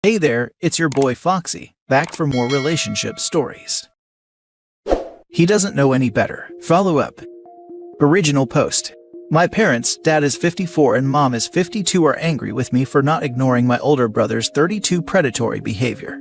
Hey there, it's your boy Foxy, back for more relationship stories. He doesn't know any better. Follow up. Original post. My parents, dad is 54 and mom is 52, are angry with me for not ignoring my older brother's 32 predatory behavior.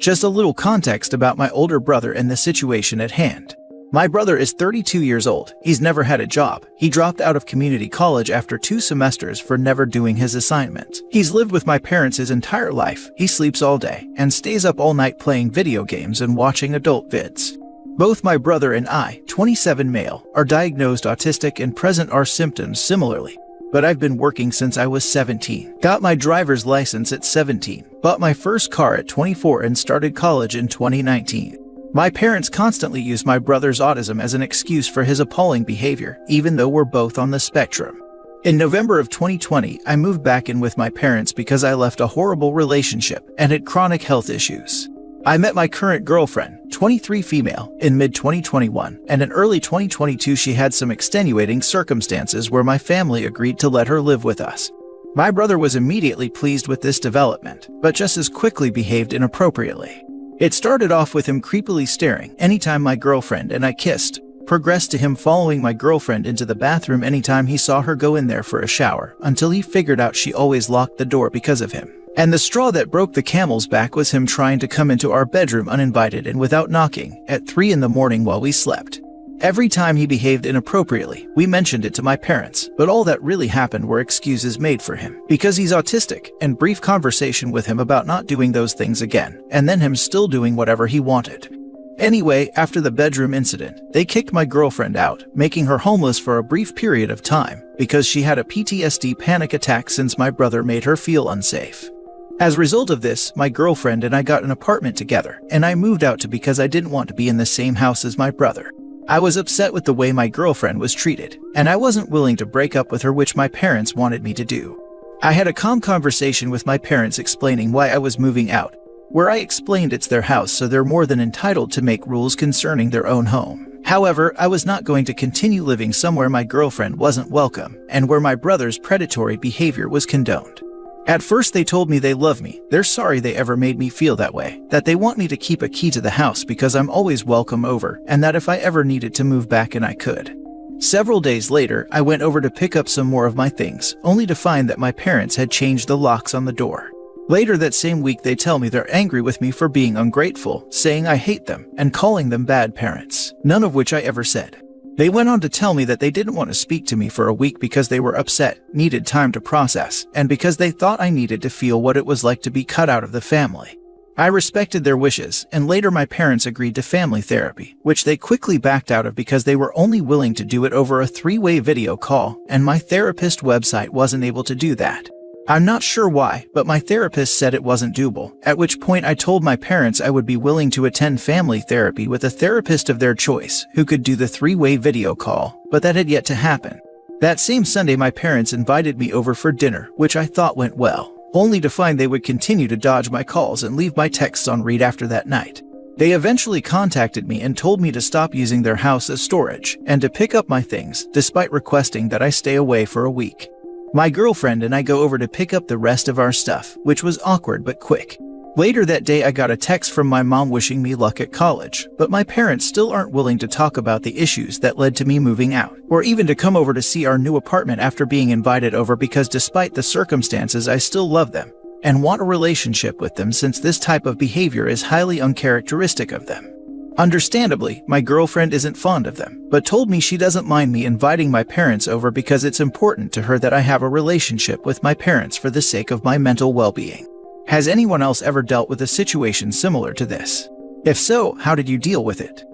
Just a little context about my older brother and the situation at hand. My brother is 32 years old. He's never had a job. He dropped out of community college after 2 semesters for never doing his assignment. He's lived with my parents his entire life. He sleeps all day and stays up all night playing video games and watching adult vids. Both my brother and I, 27 male, are diagnosed autistic and present our symptoms similarly. But I've been working since I was 17. Got my driver's license at 17, bought my first car at 24 and started college in 2019. My parents constantly use my brother's autism as an excuse for his appalling behavior, even though we're both on the spectrum. In November of 2020, I moved back in with my parents because I left a horrible relationship and had chronic health issues. I met my current girlfriend, 23 female, in mid-2021, and in early 2022 she had some extenuating circumstances where my family agreed to let her live with us. My brother was immediately pleased with this development, but just as quickly behaved inappropriately. It started off with him creepily staring anytime my girlfriend and I kissed, progressed to him following my girlfriend into the bathroom anytime he saw her go in there for a shower, until he figured out she always locked the door because of him. And the straw that broke the camel's back was him trying to come into our bedroom uninvited and without knocking, at 3 in the morning while we slept. Every time he behaved inappropriately, we mentioned it to my parents, but all that really happened were excuses made for him, because he's autistic, and brief conversation with him about not doing those things again, and then him still doing whatever he wanted. Anyway, after the bedroom incident, they kicked my girlfriend out, making her homeless for a brief period of time, because she had a PTSD panic attack since my brother made her feel unsafe. As a result of this, my girlfriend and I got an apartment together, and I moved out because I didn't want to be in the same house as my brother. I was upset with the way my girlfriend was treated, and I wasn't willing to break up with her, which my parents wanted me to do. I had a calm conversation with my parents explaining why I was moving out, where I explained it's their house so they're more than entitled to make rules concerning their own home. However, I was not going to continue living somewhere my girlfriend wasn't welcome, and where my brother's predatory behavior was condoned. At first they told me they love me, they're sorry they ever made me feel that way, that they want me to keep a key to the house because I'm always welcome over, and that if I ever needed to move back and I could. Several days later, I went over to pick up some more of my things, only to find that my parents had changed the locks on the door. Later that same week they tell me they're angry with me for being ungrateful, saying I hate them, and calling them bad parents, none of which I ever said. They went on to tell me that they didn't want to speak to me for a week because they were upset, needed time to process, and because they thought I needed to feel what it was like to be cut out of the family. I respected their wishes, and later my parents agreed to family therapy, which they quickly backed out of because they were only willing to do it over a 3-way video call, and my therapist website wasn't able to do that. I'm not sure why, but my therapist said it wasn't doable, at which point I told my parents I would be willing to attend family therapy with a therapist of their choice who could do the 3-way video call, but that had yet to happen. That same Sunday my parents invited me over for dinner, which I thought went well, only to find they would continue to dodge my calls and leave my texts on read after that night. They eventually contacted me and told me to stop using their house as storage and to pick up my things, despite requesting that I stay away for a week. My girlfriend and I go over to pick up the rest of our stuff, which was awkward but quick. Later that day I got a text from my mom wishing me luck at college, but my parents still aren't willing to talk about the issues that led to me moving out, or even to come over to see our new apartment after being invited over, because despite the circumstances I still love them and want a relationship with them, since this type of behavior is highly uncharacteristic of them. Understandably, my girlfriend isn't fond of them, but told me she doesn't mind me inviting my parents over because it's important to her that I have a relationship with my parents for the sake of my mental well-being. Has anyone else ever dealt with a situation similar to this? If so, how did you deal with it?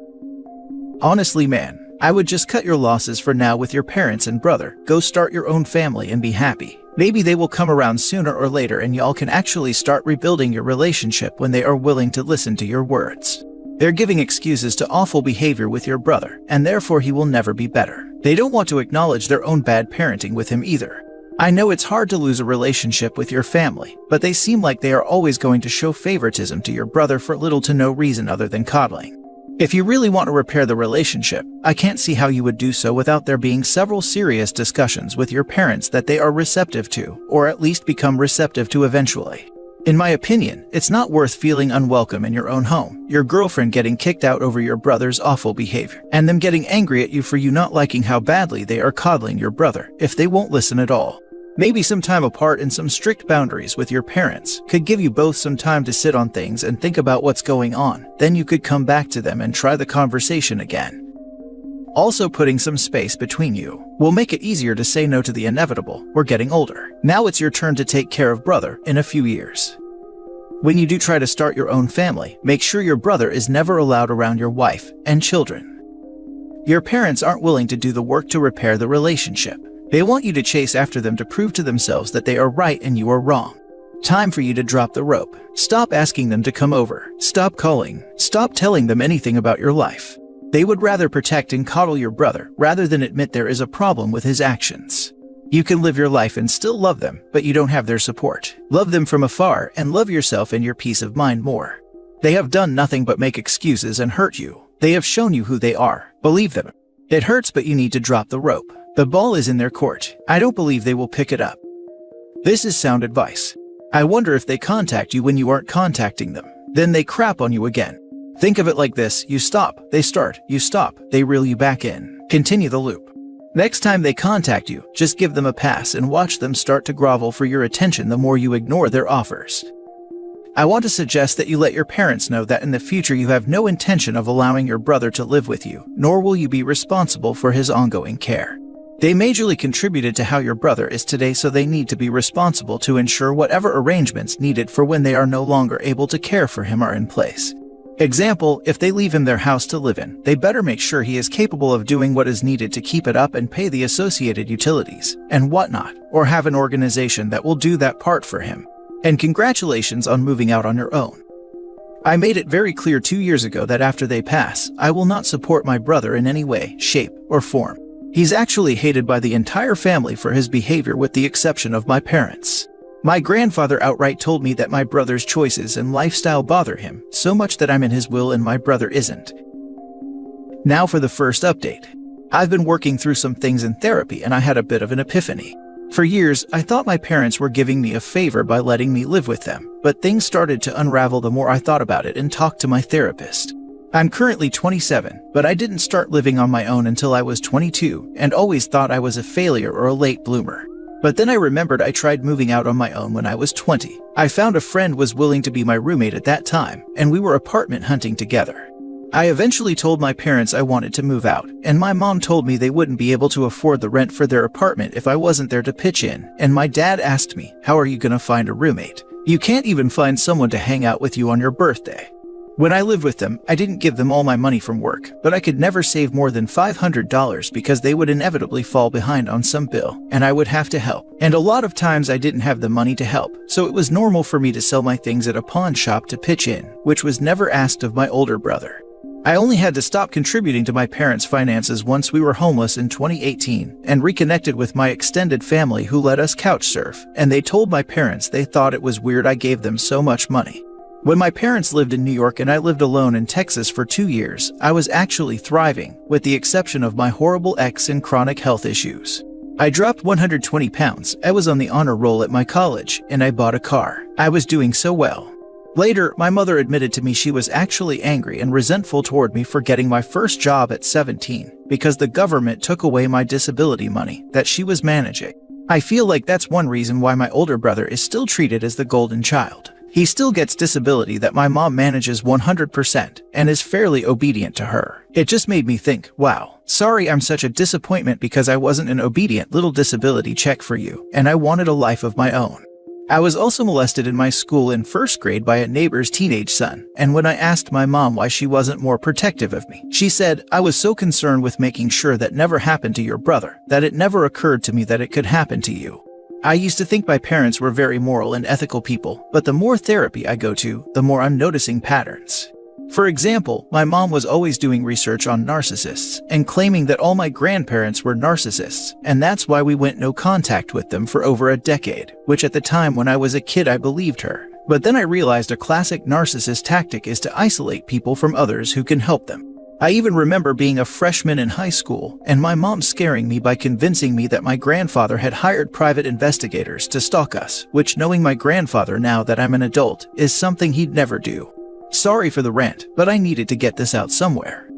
Honestly, man, I would just cut your losses for now with your parents and brother, go start your own family and be happy. Maybe they will come around sooner or later and y'all can actually start rebuilding your relationship when they are willing to listen to your words. They're giving excuses to awful behavior with your brother, and therefore he will never be better. They don't want to acknowledge their own bad parenting with him either. I know it's hard to lose a relationship with your family, but they seem like they are always going to show favoritism to your brother for little to no reason other than coddling. If you really want to repair the relationship, I can't see how you would do so without there being several serious discussions with your parents that they are receptive to, or at least become receptive to eventually. In my opinion, it's not worth feeling unwelcome in your own home, your girlfriend getting kicked out over your brother's awful behavior, and them getting angry at you for you not liking how badly they are coddling your brother if they won't listen at all. Maybe some time apart and some strict boundaries with your parents could give you both some time to sit on things and think about what's going on. Then you could come back to them and try the conversation again. Also, putting some space between you will make it easier to say no to the inevitable. We're getting older. Now it's your turn to take care of brother in a few years. When you do try to start your own family, make sure your brother is never allowed around your wife and children. Your parents aren't willing to do the work to repair the relationship. They want you to chase after them to prove to themselves that they are right and you are wrong. Time for you to drop the rope. Stop asking them to come over. Stop calling. Stop telling them anything about your life. They would rather protect and coddle your brother rather than admit there is a problem with his actions. You can live your life and still love them, but you don't have their support. Love them from afar and love yourself and your peace of mind more. They have done nothing but make excuses and hurt you. They have shown you who they are. Believe them. It hurts, but you need to drop the rope. The ball is in their court. I don't believe they will pick it up. This is sound advice. I wonder if they contact you when you aren't contacting them. Then they crap on you again. Think of it like this: you stop, they start, you stop, they reel you back in. Continue the loop. Next time they contact you, just give them a pass and watch them start to grovel for your attention the more you ignore their offers. I want to suggest that you let your parents know that in the future you have no intention of allowing your brother to live with you, nor will you be responsible for his ongoing care. They majorly contributed to how your brother is today, so they need to be responsible to ensure whatever arrangements needed for when they are no longer able to care for him are in place. Example, if they leave him their house to live in, they better make sure he is capable of doing what is needed to keep it up and pay the associated utilities and whatnot, or have an organization that will do that part for him. And congratulations on moving out on your own. I made it very clear 2 years ago that after they pass, I will not support my brother in any way, shape, or form. He's actually hated by the entire family for his behavior with the exception of my parents. My grandfather outright told me that my brother's choices and lifestyle bother him so much that I'm in his will and my brother isn't. Now for the first update. I've been working through some things in therapy and I had a bit of an epiphany. For years, I thought my parents were giving me a favor by letting me live with them, but things started to unravel the more I thought about it and talked to my therapist. I'm currently 27, but I didn't start living on my own until I was 22 and always thought I was a failure or a late bloomer. But then I remembered I tried moving out on my own when I was 20. I found a friend was willing to be my roommate at that time, and we were apartment hunting together. I eventually told my parents I wanted to move out, and my mom told me they wouldn't be able to afford the rent for their apartment if I wasn't there to pitch in, and my dad asked me, "How are you gonna find a roommate? You can't even find someone to hang out with you on your birthday." When I lived with them, I didn't give them all my money from work, but I could never save more than $500 because they would inevitably fall behind on some bill, and I would have to help. And a lot of times I didn't have the money to help, so it was normal for me to sell my things at a pawn shop to pitch in, which was never asked of my older brother. I only had to stop contributing to my parents' finances once we were homeless in 2018 and reconnected with my extended family who let us couch surf, and they told my parents they thought it was weird I gave them so much money. When my parents lived in New York and I lived alone in Texas for 2 years, I was actually thriving, with the exception of my horrible ex and chronic health issues. I dropped 120 pounds, I was on the honor roll at my college, and I bought a car. I was doing so well. Later, my mother admitted to me she was actually angry and resentful toward me for getting my first job at 17, because the government took away my disability money that she was managing. I feel like that's one reason why my older brother is still treated as the golden child. He still gets disability that my mom manages 100% and is fairly obedient to her. It just made me think, wow, sorry I'm such a disappointment because I wasn't an obedient little disability check for you, and I wanted a life of my own. I was also molested in my school in first grade by a neighbor's teenage son, and when I asked my mom why she wasn't more protective of me, she said, "I was so concerned with making sure that never happened to your brother, that it never occurred to me that it could happen to you." I used to think my parents were very moral and ethical people, but the more therapy I go to, the more I'm noticing patterns. For example, my mom was always doing research on narcissists and claiming that all my grandparents were narcissists, and that's why we went no contact with them for over a decade, which at the time when I was a kid I believed her. But then I realized a classic narcissist tactic is to isolate people from others who can help them. I even remember being a freshman in high school and my mom scaring me by convincing me that my grandfather had hired private investigators to stalk us, which, knowing my grandfather now that I'm an adult, is something he'd never do. Sorry for the rant, but I needed to get this out somewhere.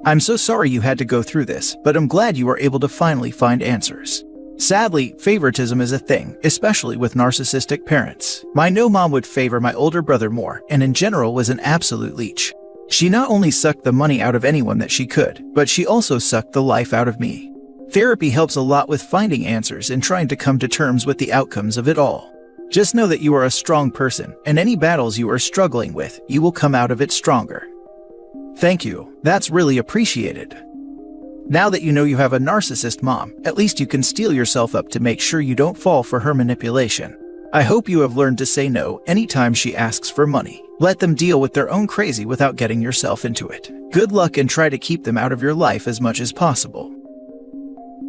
I'm so sorry you had to go through this, but I'm glad you were able to finally find answers. Sadly, favoritism is a thing, especially with narcissistic parents. My mom would favor my older brother more, and in general was an absolute leech. She not only sucked the money out of anyone that she could, but she also sucked the life out of me. Therapy helps a lot with finding answers and trying to come to terms with the outcomes of it all. Just know that you are a strong person, and any battles you are struggling with, you will come out of it stronger. Thank you, that's really appreciated. Now that you know you have a narcissist mom, at least you can steel yourself up to make sure you don't fall for her manipulation. I hope you have learned to say no anytime she asks for money. Let them deal with their own crazy without getting yourself into it. Good luck and try to keep them out of your life as much as possible.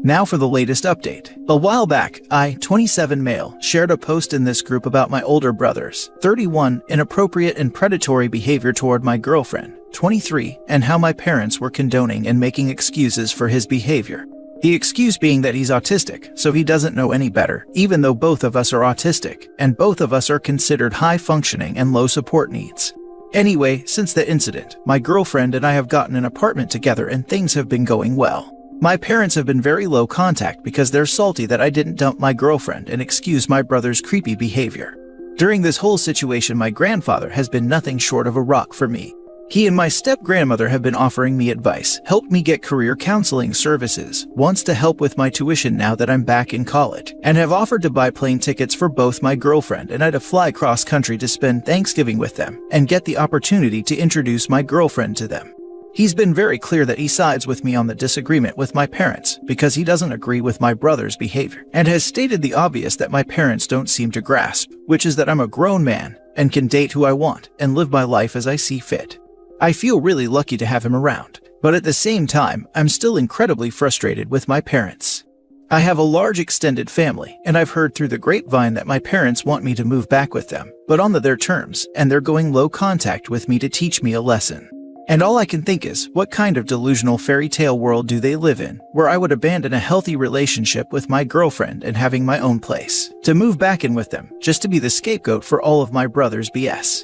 Now for the latest update. A while back, I, 27 male, shared a post in this group about my older brother's, 31, inappropriate and predatory behavior toward my girlfriend, 23, and how my parents were condoning and making excuses for his behavior. The excuse being that he's autistic, so he doesn't know any better, even though both of us are autistic, and both of us are considered high-functioning and low support needs. Anyway, since the incident, my girlfriend and I have gotten an apartment together and things have been going well. My parents have been very low contact because they're salty that I didn't dump my girlfriend and excuse my brother's creepy behavior. During this whole situation, my grandfather has been nothing short of a rock for me. He and my step-grandmother have been offering me advice, helped me get career counseling services, wants to help with my tuition now that I'm back in college, and have offered to buy plane tickets for both my girlfriend and I to fly cross-country to spend Thanksgiving with them and get the opportunity to introduce my girlfriend to them. He's been very clear that he sides with me on the disagreement with my parents because he doesn't agree with my brother's behavior, and has stated the obvious that my parents don't seem to grasp, which is that I'm a grown man and can date who I want and live my life as I see fit. I feel really lucky to have him around, but at the same time, I'm still incredibly frustrated with my parents. I have a large extended family, and I've heard through the grapevine that my parents want me to move back with them, but on their terms, and they're going low contact with me to teach me a lesson. And all I can think is, what kind of delusional fairy tale world do they live in, where I would abandon a healthy relationship with my girlfriend and having my own place, to move back in with them, just to be the scapegoat for all of my brother's BS.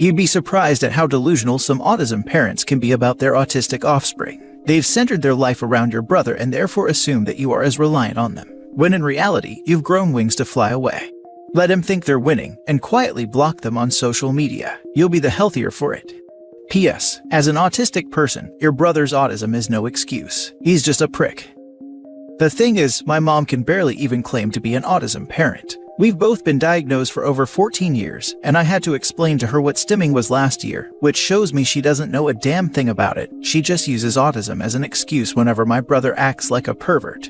You'd be surprised at how delusional some autism parents can be about their autistic offspring. They've centered their life around your brother and therefore assume that you are as reliant on them, when in reality, you've grown wings to fly away. Let them think they're winning and quietly block them on social media. You'll be the healthier for it. P.S. As an autistic person, your brother's autism is no excuse. He's just a prick. The thing is, my mom can barely even claim to be an autism parent. We've both been diagnosed for over 14 years, and I had to explain to her what stimming was last year, which shows me she doesn't know a damn thing about it. She just uses autism as an excuse whenever my brother acts like a pervert.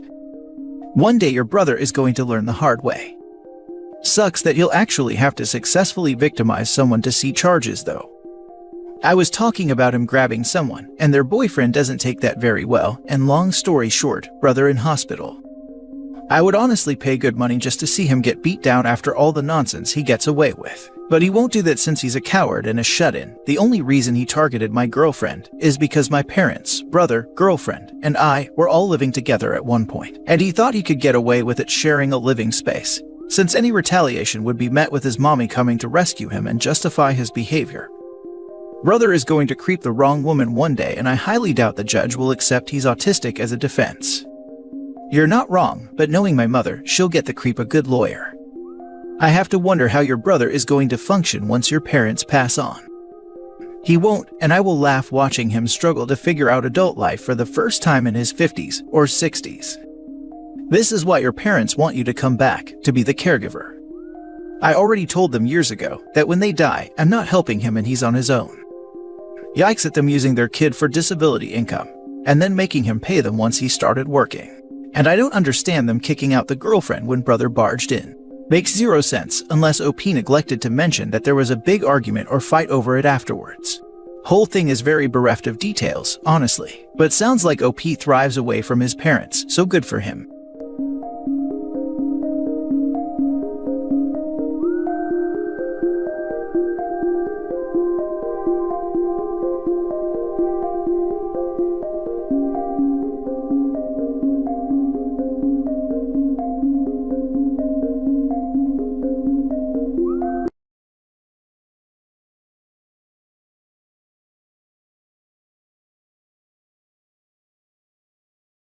One day your brother is going to learn the hard way. Sucks that you'll actually have to successfully victimize someone to see charges though. I was talking about him grabbing someone, and their boyfriend doesn't take that very well, and long story short, brother in hospital. I would honestly pay good money just to see him get beat down after all the nonsense he gets away with. But he won't do that since he's a coward and a shut-in. The only reason he targeted my girlfriend is because my parents, brother, girlfriend, and I were all living together at one point, and he thought he could get away with it sharing a living space, since any retaliation would be met with his mommy coming to rescue him and justify his behavior. Brother is going to creep the wrong woman one day, and I highly doubt the judge will accept he's autistic as a defense. You're not wrong, but knowing my mother, she'll get the creep a good lawyer. I have to wonder how your brother is going to function once your parents pass on. He won't, and I will laugh watching him struggle to figure out adult life for the first time in his 50s or 60s. This is why your parents want you to come back, to be the caregiver. I already told them years ago that when they die, I'm not helping him and he's on his own. Yikes at them using their kid for disability income, and then making him pay them once he started working. And I don't understand them kicking out the girlfriend when brother barged in. Makes zero sense unless OP neglected to mention that there was a big argument or fight over it afterwards. Whole thing is very bereft of details, honestly, but sounds like OP thrives away from his parents, so good for him.